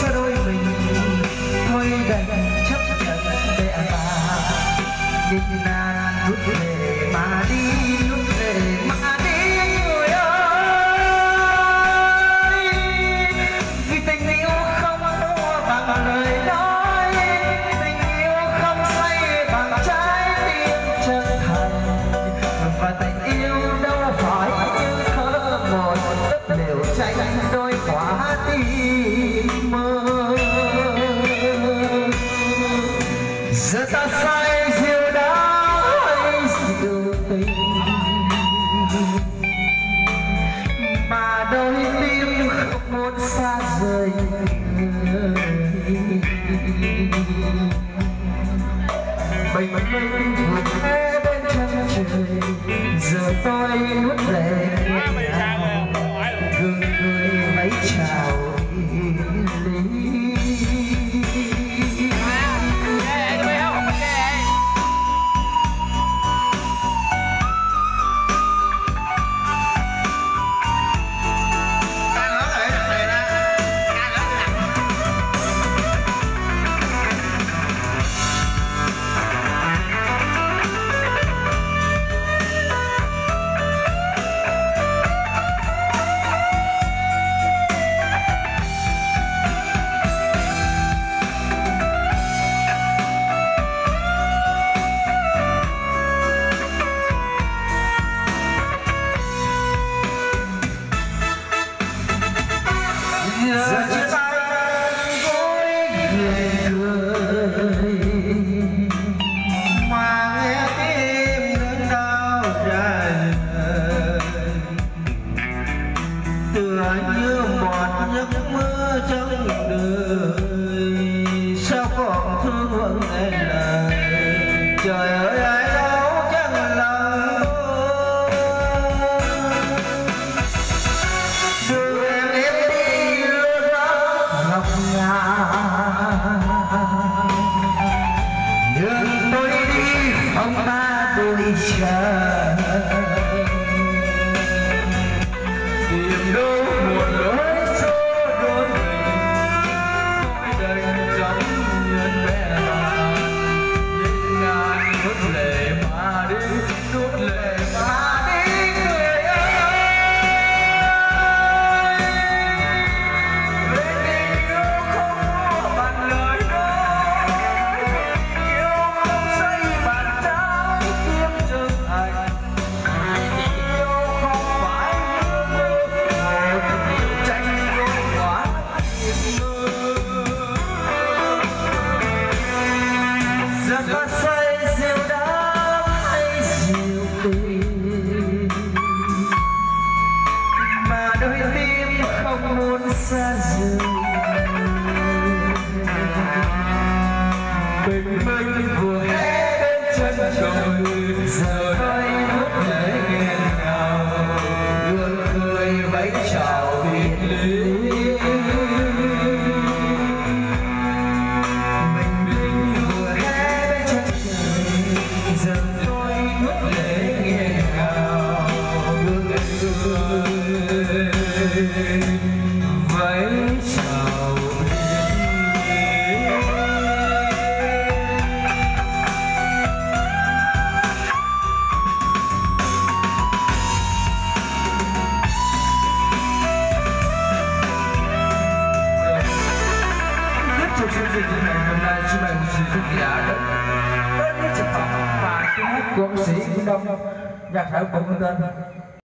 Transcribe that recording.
cho đôi mình, thôi đành chấp nhận mẹ bà. Nghịch nan nuốt về mà đi, nuốt về mà đi người ơi. Vì tình yêu không mua bằng lời nói, tình yêu không say bằng trái tim chân thành, và tình yêu đâu phải như thơ một tấc liều tranh đôi quả tim mơ. Giờ ta say diều đá hay diều tình, mà đôi tim không muốn xa rời người. Bình minh vượt nghe bên chân trời, giờ tôi nuốt về gương cười mấy chào lý. Giờ chia tay với người cười, mà nghe tim đớn đau tràn lời, tựa như một giấc mơ trong đời. Sao còn thương vẫn nghe lời, trời ơi ai đâu chẳng lòng đưa em đi ngọc ngà. Đường tôi đi không ta đôi chờ, tìm đâu một lối số đôi mình, tôi đành chẳng nhận mẹ bà. Nhưng ngàn nuốt lệ mà đi, nuốt lệ mà đi người ơi. Về tình yêu không mua bằng lời nói, tình yêu không xây bằng trái tim chân thành, tình yêu không phải như một điều tranh đôi quả tim mơ. Giờ ta say diều đá hay diều tình, mà đôi tim không muốn xa rời. Bình minh vừa hé bên chân trời, giờ tôi nuốt lệ nghẹn ngào, gương cười vẫy chào biệt ly. Bình minh vừa hé bên chân trời, giờ tôi nuốt lệ nghẹn ngào, gương cười vẫy chào biệt ly. Tiếp tục chương trình ngày hôm nay, chúng mình sử dụng giả đất đến với sản phẩm và tiếng hát của ca sĩ Đông nhạc thảo cùng tên